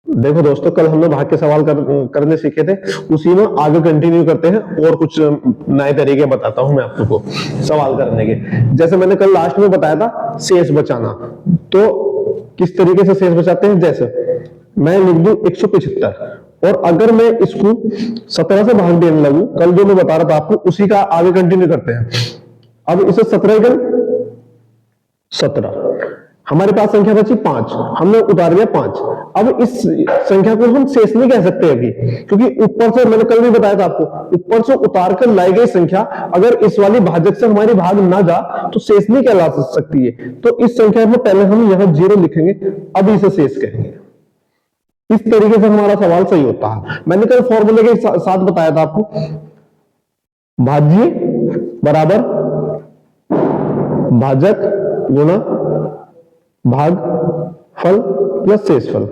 देखो दोस्तों, कल हमने भाग के सवाल करने सीखे थे, उसी में आगे कंटिन्यू करते हैं और कुछ नए तरीके बताता हूं मैं आपको सवाल करने के। जैसे मैंने कल लास्ट में बताया था शेष बचाना, तो किस तरीके से शेष बचाते हैं। जैसे मैं लिख दूं 175 और अगर मैं इसको 17 से भाग देने लगूं, कल जो मैं बता रहा था आपको उसी का आगे कंटिन्यू करते हैं। अब इसे 17 हमारे पास संख्या बची 5, हमने उतार दिया 5। अब इस संख्या को हम शेष नहीं कह सकते अभी, क्योंकि ऊपर से मैंने कल भी बताया था आपको, ऊपर से उतार कर लाई गई संख्या अगर इस वाली भाजक से हमारी भाग ना जा तो शेष नहीं कहला सकती है। तो इस संख्या में पहले हम यहां 0 लिखेंगे, अब इसे शेष कहेंगे। इस तरीके से हमारा सवाल सही होता है। मैंने कल फॉर्मूले के साथ बताया था आपको, भाज्य बराबर भाजक गुणा भाग फल प्लस शेषफल।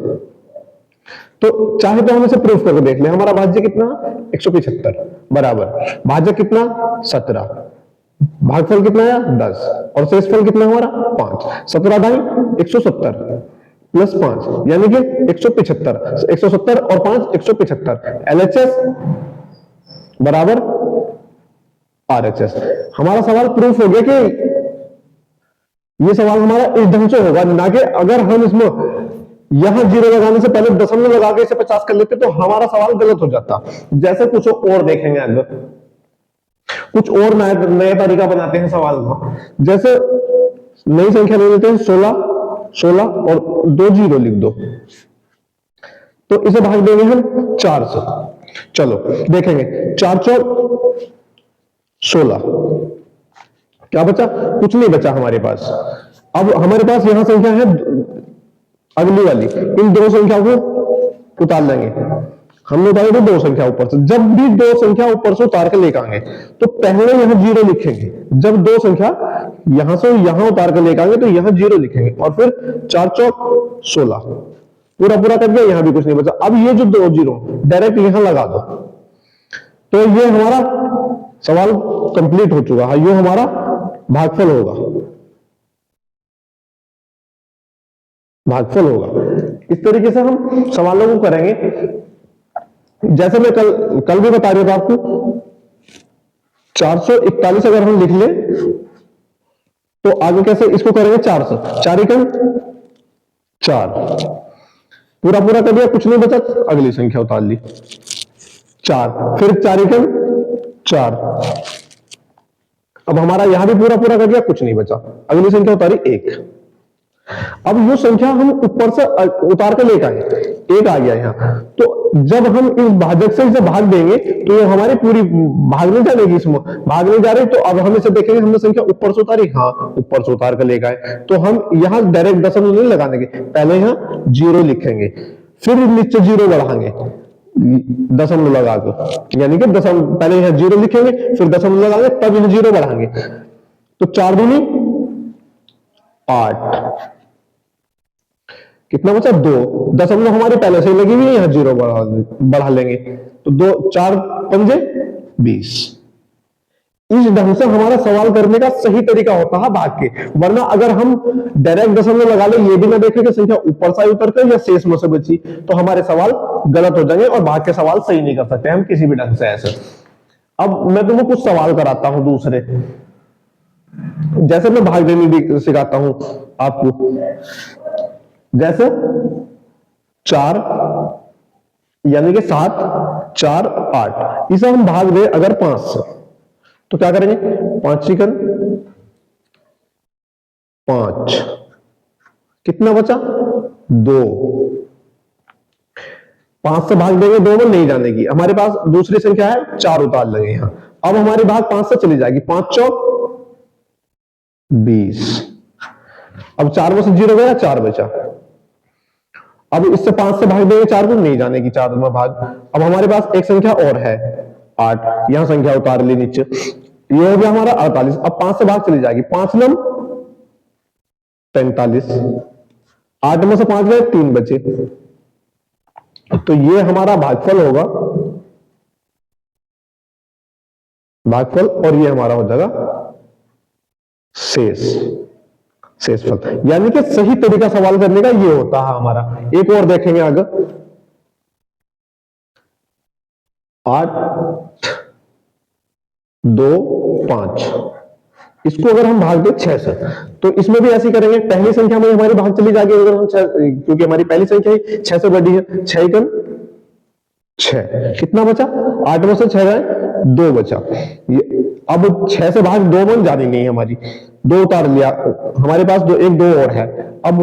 तो चाहे तो हम इसे प्रूफ करके देख ले। हमारा भाज्य कितना 175 बराबर भाजक कितना 17, भागफल कितना है 10 और शेषफल कितना हमारा 5। 17 ढाई 170 प्लस 5 यानी कि 175। 170 और 5 175। LHS बराबर RHS। हमारा सवाल प्रूफ हो गया कि ये सवाल हमारा इस ढंग से होगा, ना कि अगर हम इसमें यहां 0 लगाने से पहले दशमलव लगा के इसे 50 कर लेते तो हमारा सवाल गलत हो जाता। जैसे कुछ और देखेंगे आगे, कुछ और नया तरीका बनाते हैं सवाल का। जैसे नई संख्या ले लेते हैं 16 और 2 0 लिख दो, तो इसे भाग देंगे हम 4 से। चलो देखेंगे 4 चौक 16, क्या बचा, कुछ नहीं बचा हमारे पास। अब हमारे पास यहां संख्या है अगली वाली, इन दो संख्याओं को उतार लेंगे। हमने उतारे थे 2 संख्या ऊपर से, जब भी 2 संख्या ऊपर से उतार के लेकर आएंगे तो पहले यहां 0 लिखेंगे। जब 2 संख्या यहां से यहां उतार के लेकर आएंगे तो यहां 0 लिखेंगे और फिर 4 चौक 16 पूरा पूरा कर दिया, यहां भी कुछ नहीं बचा। अब ये जो 2 0 डायरेक्ट यहां लगा दो, तो ये हमारा सवाल कंप्लीट हो चुका है। ये हमारा भागफल होगा, भागफल होगा। इस तरीके से हम सवालों को करेंगे। जैसे मैं कल भी बता रहा था आपको, 441 अगर हम लिख ले तो आगे कैसे इसको करेंगे 4 से। 4 एकम 4 पूरा पूरा कर दिया, कुछ नहीं बचा, अगली संख्या उतार ली 4, फिर 4 एकम 4। अब हमारा यहां भी पूरा पूरा कर दिया, कुछ नहीं बचा, अगली संख्या उतारी 1। अब ये संख्या हम ऊपर से उतार कर लेकर आए, 1 आ गया यहां। तो जब हम इस भाजक से इसे भाग देंगे तो ये हमारी पूरी भागने जाएगी, इसमें भागने जा रही। तो अब हम इसे देखेंगे, हमने संख्या ऊपर से उतारी, हाँ ऊपर से उतार कर लेकर आए, तो हम यहां डायरेक्ट दशमलव नहीं लगाने के, पहले यहां 0 लिखेंगे, फिर नीचे 0 बढ़ाएंगे दशमलव लगा के, यानी कि दशमलव पहले यहां 0 लिखेंगे फिर दशमलव लगाएंगे तब यहां 0 बढ़ाएंगे। तो 4 दूनी 8, कितना बचा 2, दशमलव हमारे पहले से लगी हुई है, यहां 0 बढ़ा लेंगे तो 2 4 पंजे 20। इस ढंग से हमारा सवाल करने का सही तरीका होता है भाग के। वरना अगर हम डायरेक्ट दशमलव लगा ले, ये भी ना देखें कि संख्या ऊपर से उतर कर या शेष में से बची, तो हमारे सवाल गलत हो जाएंगे और भाग के सवाल सही नहीं कर सकते हम किसी भी ढंग से ऐसे। अब मैं तुम्हें कुछ सवाल कराता हूं दूसरे, जैसे मैं भाग देने सिखाता हूं आपको। जैसे 4 यानी कि 7 4 8, इसे हम भाग दे अगर 5 से, तो क्या करेंगे 5 चिकन 5, कितना बचा 2। 5 से भाग देंगे 2 में नहीं जाने की, हमारे पास दूसरी संख्या है 4 उतार लेंगे यहां। अब हमारी भाग 5 से चली जाएगी, 5 चौक 20। अब 4 में से 0 गया, 4 बचा। अब इससे 5 से भाग देंगे 4 को, नहीं जाने की 4 में भाग। अब हमारे पास एक संख्या और है 8, यहां संख्या उतार ली नीचे, ये हो गया हमारा 48। अब 5 से भाग चली जाएगी, 5 नम 45, 8 में से 5 गए 3 बचे, तो ये हमारा भागफल होगा, भागफल, और ये हमारा हो जाएगा शेषफल। यानी कि सही तरीका सवाल करने का ये होता है हमारा। एक और देखेंगे आगे, 8 2 5, इसको अगर हम भाग दें 6 से, तो इसमें भी ऐसे करेंगे। पहली संख्या में हमारी भाग चली जाएगी अगर हम 6, क्योंकि हमारी पहली संख्या 6 से बड़ी है। 6 एकम 6, कितना बचा? 8 में से 6 गए 2 बचा। अब 6 से भाग 2 में जानी नहीं हमारी, 2 उतार लिया हमारे पास, 2 और है। अब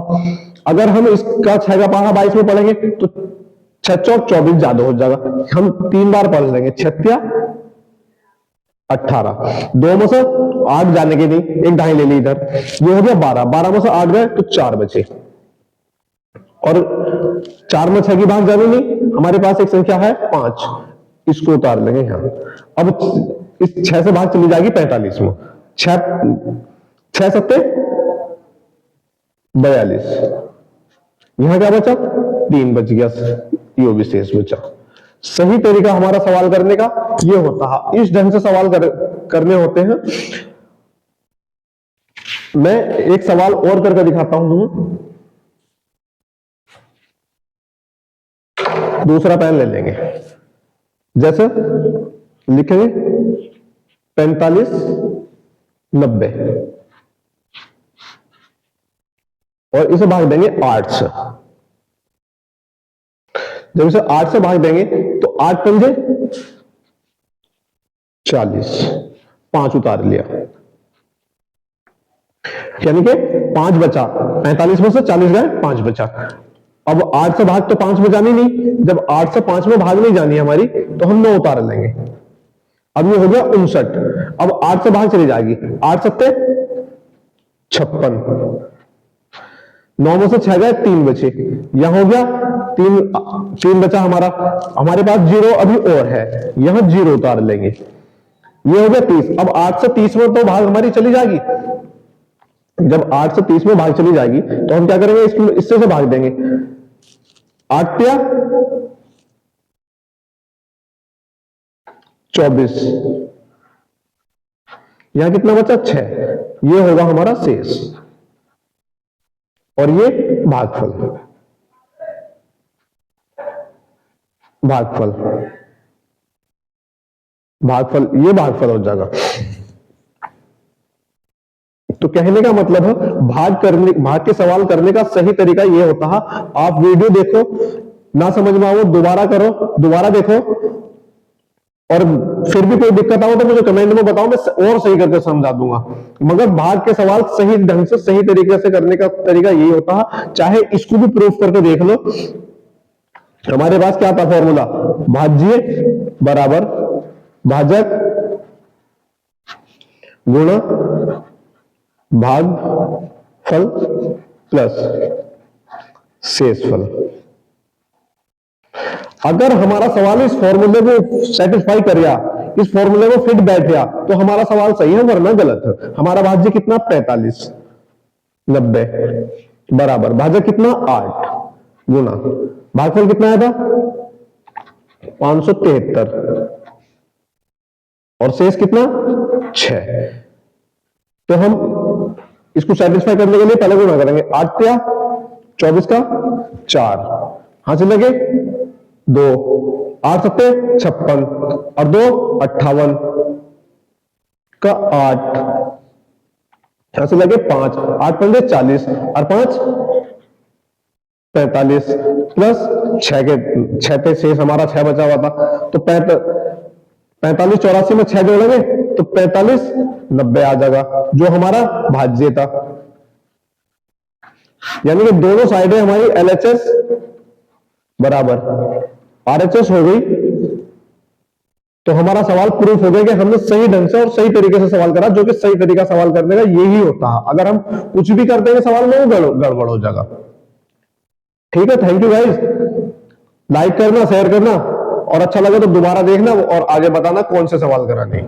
अगर हम इसका 6 का पहाड़ा 22 में पढ़ेंगे तो 6 चौक 24 ज्यादा हो जाएगा। हम 3 बार पढ़ लेंगे, 6 18, 2 में से 8 जाने के नहीं, एक ढाई ले ली इधर, ये हो गया 12, 12 में से 8 गए तो 4 बचे, और 4 में 6 की भाग जानी नहीं, हमारे पास एक संख्या है 5, इसको उतार लेंगे यहां। अब इस 6 से भाग चली जाएगी 45 में, 6 सत्ते 42, यहां क्या बचा? 3 बच गया, ये भी शेष बचा। सही तरीका हमारा सवाल करने का ये होता है, इस ढंग से सवाल करने होते हैं। मैं एक सवाल और करके दिखाता हूं तुम्हें। दूसरा पेन ले लेंगे, जैसे लिखेंगे 45 90, और इसे भाग देंगे 8 से। जब इसे 8 से भाग देंगे तो 8 पंजे 40, 5 उतार लिया, यानी कि 5 बचा। 45 में से 40 गए, 5 बचा। अब 8 से भाग तो 5 में जानी नहीं, जब 8 से 5 में भाग नहीं जानी हमारी तो हम 9 उतार लेंगे। अब ये हो गया 59, अब 8 से भाग चली जाएगी, 8 सत्ते 56, 9 में से 6 गए, 3 बचे, यहां हो गया 3 बचा हमारा। हमारे पास 0 अभी और है, यहां 0 उतार लेंगे, ये हो गया 30। अब 8 से 30 में तो भाग हमारी चली जाएगी, जब 8 से 30 में भाग चली जाएगी तो हम क्या करेंगे? इससे से भाग देंगे, 8 या 24, यहां कितना बचा? 6, ये होगा हमारा शेष, और ये भागफल, भागफल, भागफल, ये भागफल हो जाएगा। तो कहने का मतलब है भाग के सवाल करने का सही तरीका ये होता है, आप वीडियो देखो, ना समझ में आओ दोबारा करो, दोबारा देखो, और फिर भी कोई दिक्कत आओ तो मुझे कमेंट में बताओ, मैं और सही करके समझा दूंगा। मगर भाग के सवाल सही ढंग से सही तरीके से करने का तरीका यही होता है। चाहे इसको भी प्रूफ करके देख लो। हमारे पास क्या था फॉर्मूला? भाज्य बराबर भाजक गुणा भाग फल प्लस शेषफल। अगर हमारा सवाल इस फॉर्मूले को सेटिस्फाई कर गया, इस फॉर्मूले में फिट बैठ गया, तो हमारा सवाल सही है, वरना गलत है। हमारा भाज्य कितना? 45 90 बराबर भाजक कितना? 8 गुना भागफल कितना आया था? 573, और शेष कितना? 6। तो हम इसको सेटिस्फाई करने के लिए पहले गुणा करेंगे, 8 या 24 का 4, हाथ से लगे 2, 8 सत्ते 56, और 2 58 का 8, यहां से लगे 5, 8 पंजे 40, और 5 45, प्लस 6 पे शेष हमारा 6 बचा हुआ था, तो 45 84 में 6 जोड़ेंगे तो 45 90 आ जाएगा, जो हमारा भाज्य था। यानी कि दोनों साइडें हमारी LHS बराबर RHS हो गई। तो हमारा सवाल प्रूफ हो गया कि हमने सही ढंग से और सही तरीके से सवाल करा, जो कि सही तरीका सवाल करने का यही होता है। अगर हम कुछ भी कर देंगे सवाल में, वो गड़बड़ हो जाएगा। ठीक है, थैंक यू गाइस। लाइक करना, शेयर करना, और अच्छा लगे तो दोबारा देखना और आगे बताना कौन से सवाल कराने।